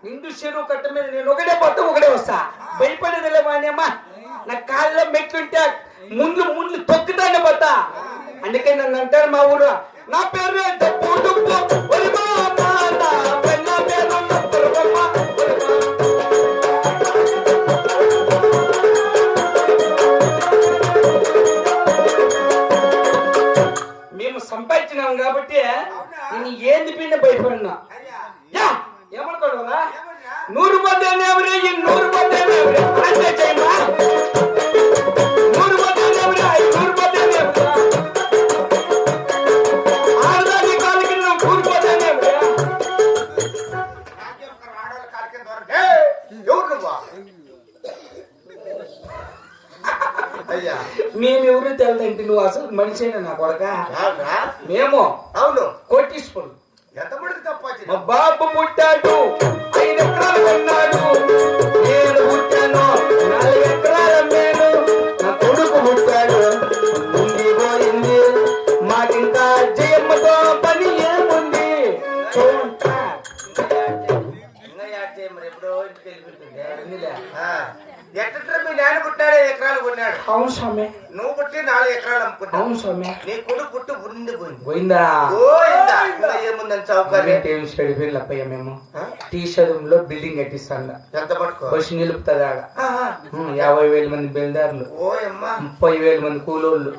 నిండు చెరువు కట్ట మీద నేను ఒకటే పట్టు ఒకటే వస్తా. భయపడేదిలే వాణ్యమ్మా. నా కాళ్ళలో మెట్లుంటే ముండ్లు తొక్కుతానే పోతా. అందుకే నన్ను అంటారు మా ఊరు, నా పేరు డప్పు డుప్పు మేము సంపాదించినాం కాబట్టి నేను ఏంది పిండి భయపడినా. ఏమనుకోవరా 100 రూపాయలు 100 రూపాయలు అంతే చేయమా. 100 రూపాయలు 100 రూపాయలు ఆడదాని కాలు కింద కూలిపోతానే. మేమెవరు తెలదంటే నువ్వు అసలు మనిషి అయినా నా కొడక. మేము అవును కోటీశ్వరులు. ఎంతమంది తప్ప మా బాబు పుట్టాడు 5 ఎకరాలు కొన్నాడు. నేను పుట్టాను 4 ఎకరాల మేలు. నా కొడుకు పుట్టాడు ఉంది పోయింది. మాకింకా జయమ్మతో పని ఏముంది. ఎట్లా మీ నాయన పుట్టాడు 5 ఎకరాలు కొన్నాడు. అవును స్వామి. నువ్వు పుట్టి 4 ఎకరాలు అమ్ముకున్నావు. అవును స్వామి. నీ కొడుకు పుట్టి పోయిందా. ఏముందని చౌకర్యం మేము టీ షోరూమ్ లో బిల్డింగ్ కట్టిస్తాను. ఎంత పట్టుకో వచ్చి నిలుపుతుంది. 50,000 మంది బెల్దారులు, 30,000 మంది కూలోళ్ళు,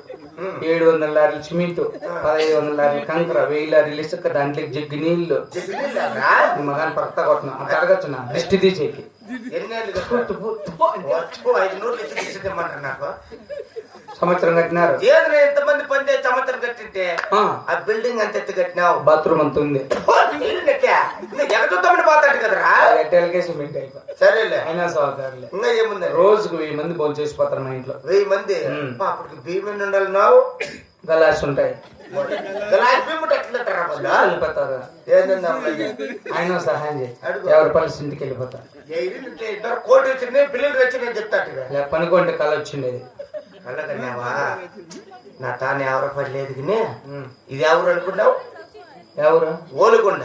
700 లారీలు సిమెంట్, 1500 లారీలు కంకర, 1000 లారీలు ఇసుక, దాంట్లో జగ్గి నీళ్లు. మగాని పడతా కొట్టిన అడగచ్చు నా దిష్టి తీసేకి. సంవత్సరం కట్టినారు. ఎంతమంది పని చేసి సంవత్సరం కట్టింటే ఆ బిల్డింగ్ అంత ఎత్తు కట్టినావు. బాత్రూమ్ అంత ఉంది. ఎగచుద్దామని పోతాడు కదరా. సిమెంట్ అయిపోయి సరేలే. అయినా సౌకర్యం ఇంకా ఏముంది. రోజుకు 1000 మంది భోజనం చేసిపోతారు మా ఇంట్లో. 1000 మంది. అప్పటికి 1000 మంది ఉండాలి. నావు గలాస్ ఉంటాయి. ఆయన సహాయం చేయి. ఎవరి పరిస్థితి ఇంటికి వెళ్ళిపోతారు. కోటి వచ్చింది పిల్లలు వచ్చి నేను చెప్తాను. పనుకోండి కళ వచ్చిండేది. కళ్ళకన్నావా నా తాను ఎవరు పని లేదు. ఇది ఎవరు అనుకున్నావు? ఎవరు? ఓలుకొండ.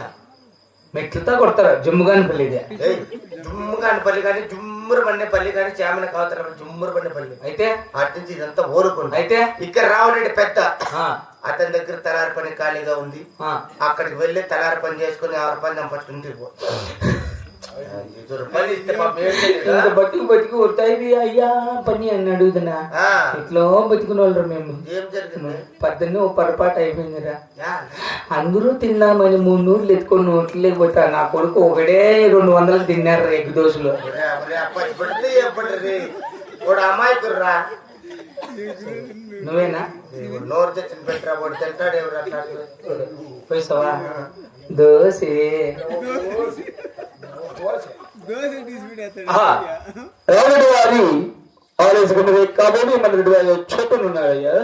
మెట్లతో కొడతారు. జమ్ముగానిపల్లి. జమ్ముగానిపల్లి కానీ జుమ్మురు పల్లి కానీ చామన కావతల జుమ్మురు పల్లి. అయితే అటు నుంచి ఇదంతా ఓలుకొండ. అయితే ఇక్కడ రావడండి పెద్ద. అతని దగ్గర తలారి పని ఖాళీగా ఉంది. అక్కడికి వెళ్ళి తలారి పని చేసుకుని 6 రూపాయలు సంపట్టుంటే బతికి వస్తాయి అయ్యా పని అని అడుగుతున్నా. ఇట్లా బతికున్న వాళ్ళు మేము. ఏం జరిగింది? పొద్దున్నే ఓ పొరపాటు అయిపోయిందిరా. అందరూ తిన్నామని 3 నూరులు ఎత్తుకొని నోట్లు లేకపోతా. నా కొడుకు ఒకడే 200 తిన్నారు ఎగ్ దోశలు. అమాయకుర్రా నువ్వేనా? నోరు తెచ్చిన పెట్టరా వాడు తింటాడు. ఎవరు పోయిస్తావా? దోశ వారి ఆలోచించుకున్నది కాబట్టి మన చూపునున్నాడయ్యా.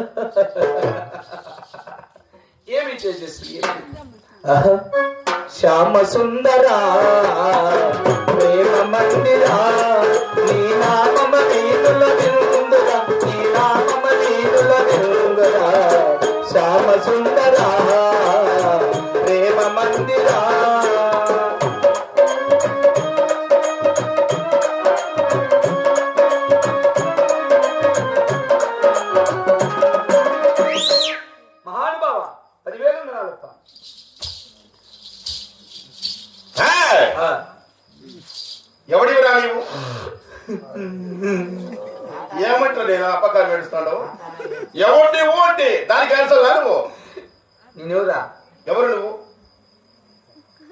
ఏమి చేసేసి శ్యామ సుందరా ప్రేమ మందిరా నీ నామమ నీనుల వినుందురా నీ నామమ నీనుల వినుందురా శ్యామ సుందరా ప్రేమ మందిరా. మహానుభావ 10,000 ఉన్నాడప్ప. ఎవడిరా నీవు? ఏమంటారు? నేను అప్పకాలు పెడుస్తున్నాడు. ఎవరు నువ్వు అంటే దానికి ఆన్సర్ నువ్వు. నేనెవరా? ఎవరు నువ్వు?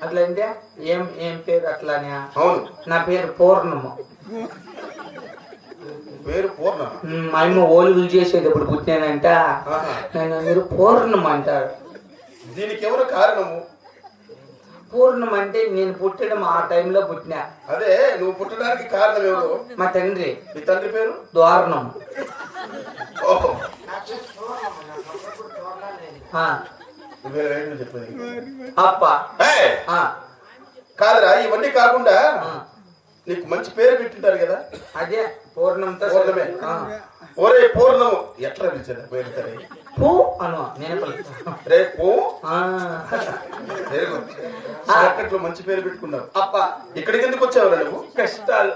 అట్లా అంటే ఏం ఏం పేరు అట్లానే? అవును, నా పేరు పూర్ణమ్మ. పేరు పూర్ణ. మా అమ్మ ఓలుగులు చేసేది ఇప్పుడు పుట్టినానంట, నన్ను మీరు పూర్ణమ్మ అంటారు. దీనికి ఎవరు కారణము? పూర్ణం అంటే నేను పుట్టడం ఆ టైంలో పుట్టినా. అదే నువ్వు పుట్టడానికి కారణం ఎవరు? మా తండ్రి. మీ తండ్రి పేరు? ద్వారణం. ఓహో, చెప్పేది అప్ప. కాదురా, ఇవన్నీ కాకుండా నీకు మంచి పేరు పెట్టింటారు కదా? అదే పూర్ణంతో. పూర్ణమే. ఒరే పూర్ణము ఎట్లా పిలిచారు పేరు? సరే పూ అను నేను రేపు మార్కెట్లో మంచి పేరు పెట్టుకున్నావు. అప్ప ఇక్కడికి ఎందుకు వచ్చావురా నువ్వు? కష్టాలు.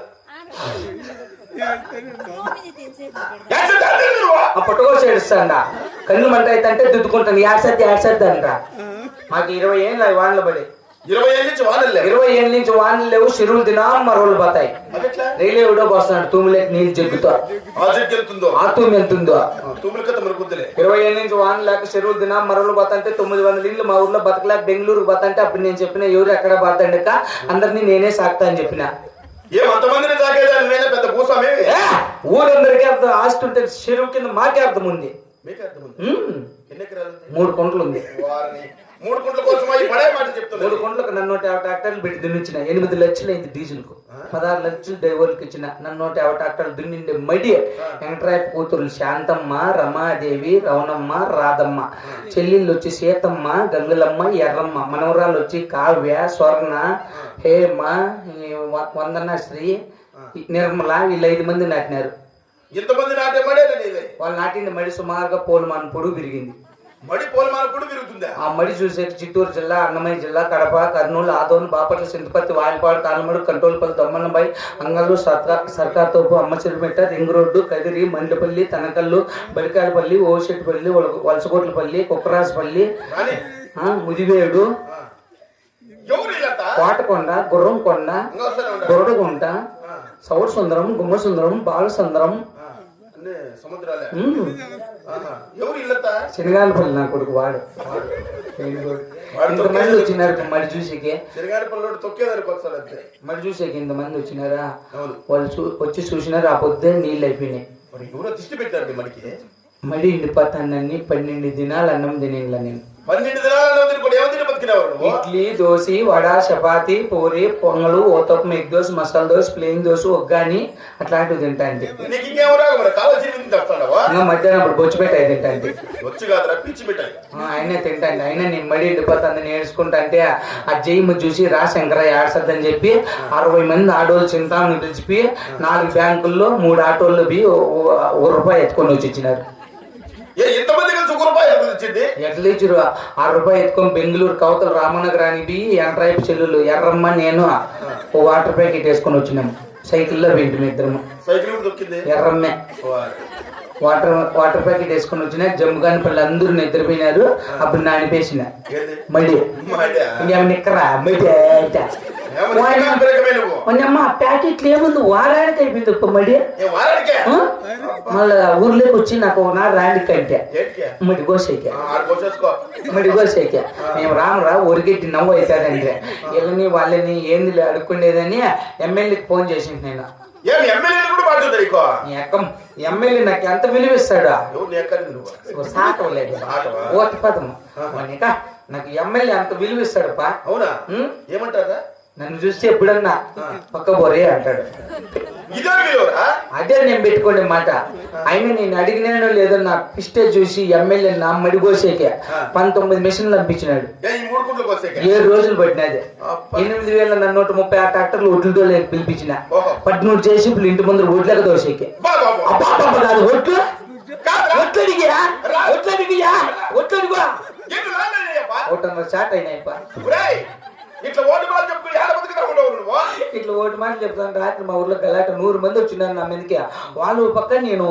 పుట్టుకోసి ఏడుస్తాండా, కన్ను మంట అయితే దుద్దుకుంటాను. ఏడ్సద్ది అంటా. మాకు 20 ఏళ్ళు వానలు పడి. 20 ఏళ్ళ నుంచి వానలు లేవు. 20 ఏళ్ళ నుంచి వానలు లేవు. చెరువులు తినా మరోళ్ళు పోతాయి. రైలు ఎవడో పోస్తున్నాడు తూములేక నీళ్ళు జగ్గుతో. ఆ తూము వెళ్తుందో 20 ఏళ్ళ నుంచి వానలు లేక చెరువులు తినా మరోళ్ళు పోతాంటే 900 ఇళ్ళు మా ఊర్లో బతకలేక బెంగళూరు పోతాంటే అప్పుడు నేను చెప్పిన ఎవరు ఎక్కడ పోతాండక అందరినీ నేనే సాకుతా అని చెప్పిన. ఊరందరికీ అర్థం. ఆస్తి ఉంటే చెరువు కింద మాకే అర్థం ఉంది. 3 కుంటలు ఉంది. 3 కుంటల కోసం 3 కుంటలకు నన్ను 150 ట్రాక్టర్లు పెట్టి దున్నించిన. 8 లక్షలు అయింది డీజిల్ కు. 16 లక్షలు డ్రైవర్కి ఇచ్చిన. నన్ను 150 ట్రాక్టర్లు దున్నిండే మడి. వెంకటరాయ కూతురు శాంతమ్మ, రమాదేవి, రవణమ్మ, రాధమ్మ. చెల్లెళ్ళు వచ్చి సీతమ్మ, గంగులమ్మ, ఎర్రమ్మ. మనవరాలు వచ్చి కావ్య, స్వర్ణ, హేమ, వందన, శ్రీ, నిర్మల. వీళ్ళు 5 మంది నాటినారు. ఎంతమంది నాటే మడే? వాళ్ళు నాటిన మడి సుమారుగా పోలుమాన పొడుగు పెరిగింది. మడి పోలమాన కూడా పెరుగుతుందా? ఆ మడి చూసే చిత్తూరు జిల్లా, అన్నమయ్య జిల్లా, కడప, కర్నూలు, ఆదోని, బాపట్ల, సింతపత్తి, వాయిపాడు, కానమడు, కంట్రోల్పల్లి, దొమ్మన్నబాయి, అంగళ్ళు, సర్కార్తోపు, అమ్మచిరుపేట, రింగ్ రోడ్డు, కదిరి, మండపల్లి, తనకల్లు, బడికాయలపల్లి, ఓషెట్టిపల్లి, వలసకోట్లపల్లి, కుక్కరాజపల్లి, ముదివేడు, కోటకొండ, గుర్రంకొండ, గొరడగుంట, సౌర సుందరం, గుమ్మ సుందరం, బాల సుందరం, శనగానపల్లి. నా కొడుకు వాడు. ఇంతమంది వచ్చినారు మడి చూసేకి. మడి చూసేకి ఇంతమంది వచ్చినారా? వాళ్ళు వచ్చి చూసినారు. ఆ పొద్దుే నీళ్ళు అయిపోయినాయి. మడి ఇండిపోతాన్ని 12 దినాలు అన్నం తినేలా నేను. 12 దినాలు ఇడ్లీ, దోశ, వడ, చపాతి, పూరి, పొంగలు, ఓతప్పం, ఎగ్ దోశ, మసాలా దోశ, ప్లేన్ దోశ, ఒగ్గాని అట్లాంటివి తింటా అండి. మధ్యాహ్నం అప్పుడు బొచ్చిపెట్ట తింటా అండి. అయినా తింటా అండి. అయినా నేను మడి ఎండిపోతాను నేర్చుకుంటా అంటే ఆ జైము చూసి రాశంకర ఏడ్సద్దని చెప్పి 60 మంది ఆడోళ్ళు చింతామని పిలిచిపి 4 బ్యాంకుల్లో 3 ఆటోల్లో ₹1 ఎత్తుకొని వచ్చి ఇచ్చినారు. ఎట్లా ఇచ్చారు? ₹6 ఎత్తుకొని బెంగళూరు కవతల రామనగరానికి ఎంట్రైపు చెల్లులు ఎర్రమ్మ నేను ఓ వాటర్ ప్యాకెట్ వేసుకొని వచ్చినాము. సైకిల్లో వెంటనే ఇద్దరము. ఎర్రమ్మే వాటర్ ప్యాకెట్ వేసుకొని వచ్చిన. జమ్ముగానిపల్లి అందరూ నిద్రపోయినారు. అప్పుడు నా అనిపేసిన మళ్ళీ నిక్కరా ప్యాకెట్లు ఏముంది వారానికి అయిపోయింది. ఒక్క మడి మళ్ళా ఊర్లోకి వచ్చి నాకు ఒకనాడు రాండి కంటే మడి కోసేక మేము రామరా ఒరిగెట్టి నవ్వు అవుతాదంటే వీళ్ళని వాళ్ళని ఏంది అడుక్కునేదని ఎమ్మెల్యేకి ఫోన్ చేసింది నేను. ఎమ్మెల్యే నాకు ఎంత విలువిస్తాడా? సాకలేదు ఓటి పదం నాకు ఎమ్మెల్యే అంత విలువిస్తాడప్పా. అవునా? ఏమంటారా? నన్ను చూస్తే ఎప్పుడన్నా పక్క బోరే అంటాడు. అదే నేను పెట్టుకోండి మాట. అయినా నేను అడిగినానో లేదో నా పిస్టే చూసి ఎమ్మెల్యే నా మడిగోసేకే 19 మిషన్లు పంపించినాడు. 7 రోజులు పట్టినది. 8,000 నన్ను 136 ట్రాక్టర్లు ఒడ్లతో పిలిపించిన. 13 చేసి ఇప్పుడు ఇంటి ముందు ఒడ్లకు దోసేకే. కాదు ఒట్లు ఒట్లడిగా స్టార్ట్ అయినాయి. ఇట్లా ఓటు మాటలు చెప్తాను. రాత్రి మా ఊర్లో గలాట 100 మంది వచ్చినారు నా మీదకి. వాళ్ళు పక్క నేను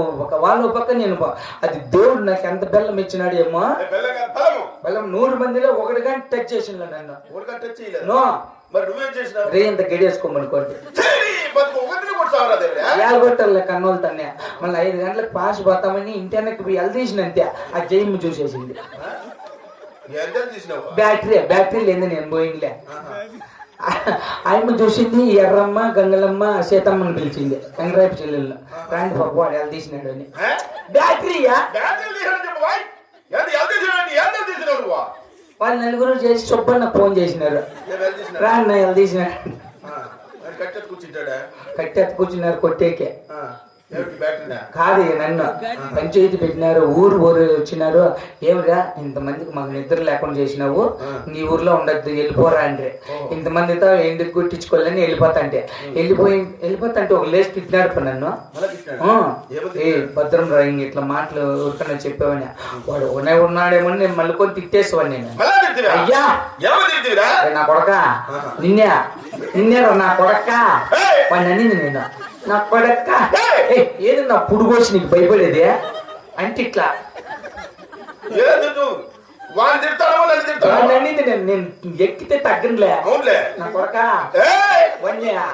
అది దేవుడు నాకు ఎంత బెల్లం ఇచ్చినాడు ఏమో. బెల్లం 100 మందిలో ఒకటి కానీ టచ్ చేసిన నన్ను. రే ఇంత గడియేసుకోమనుకోండి ఏళ్ళగొట్టాలి కన్నోళ్ళు తన్నే. మళ్ళీ 5 గంటలకు పాస్ పోతామని ఇంటి వెనక్కి వెళ్తీసిన అంతే. ఆ జైము చూసేసింది. ఎంత తీసినావు బ్యాటరీ లేదు నేను పోయిందిలే. ఆయమ్మ చూసింది ఎర్రమ్మ గంగలమ్మ సీతమ్మని పిలిచింది కంగరాపు చెల్లెళ్ళు రాండి పాప వాడు ఎలా తీసినాడు అని. బ్యాటరీయా వాళ్ళు నలుగురు చేసి సుబ్బన్న ఫోన్ చేసినారు రాన్న ఎలా తీసినాడు కట్టెత్త కూర్చున్నారు కొట్టేకే కాదు నన్ను పంచాయతీ పెట్టినారు ఊరు వచ్చినారు ఏమిరా ఇంతమందికి మాకు నిద్ర లేకుండా చేసినావు నీ ఊర్లో ఉండద్దు వెళ్ళిపోరా అంటే ఇంతమందితో ఎందుకు గుట్టించుకోవాలని వెళ్ళిపోతాంటే వెళ్ళిపోతాంటే ఒక లేచి తిట్టినాడు నన్ను. ఏ భద్రం డ్రాయింగ్ ఇట్లా మాటలు ఊరికన్నా చెప్పావని వాడు ఉన్నాడేమో నేను మళ్ళీ కొని తిట్టేసేవాడిని నేను. అయ్యా నా కొడక నిన్నేరా నా కొడక వాడిని అనింది నేను నా కొడక ఏది నా పుడుగోసి నీకు భయపడేది అంటే ఇట్లా అనింది నేను ఎక్కితే తగ్గనులే నా కొడక వన్యా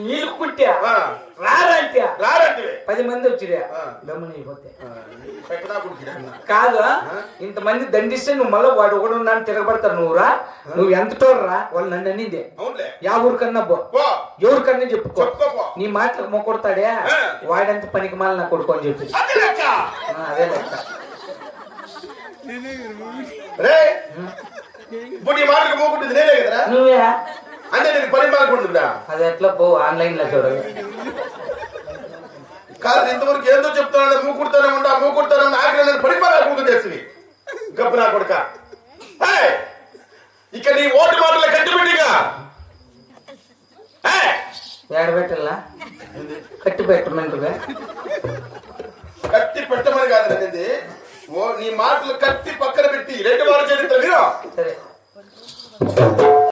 నీళ్ళు కుట్టా రారంటే 10 మంది వచ్చిరా గమనైపోతే కాదు ఇంతమంది దండిస్తే నువ్వు మళ్ళీ వాడు ఒకడు ఉన్నాను తిరగబడతారు నువ్వురా నువ్వు ఎంత టోర్రా వాళ్ళు నన్ను అనింది యా ఊరికన్నా ఎవరికన్నా చెప్పుకో నీ మాటలకు మొక్కొడతాడే వాడంత పనికి మాల నా కొడుకు అని చెప్పి అదే లెక్క. నువ్వే అది ఎట్లా పో ఆన్లైన్ లో చూడాలి కాదు ఇంతవరకు ఏందో చెప్తానంటే మూకుడుతానే ఆగ్రహం పడిపోయి చేసి గబ్బు నా కొడుక ఇక నీ ఓటు మాటల కట్టిపెట్టిగా ఏడబెట్టలా కట్టి పెట్టమంటుగా కత్తి పెట్టమని కాదు అనేది నీ మాటలు కత్తి పక్కన పెట్టి 2 వారాల చరిత్ర మీరు సరే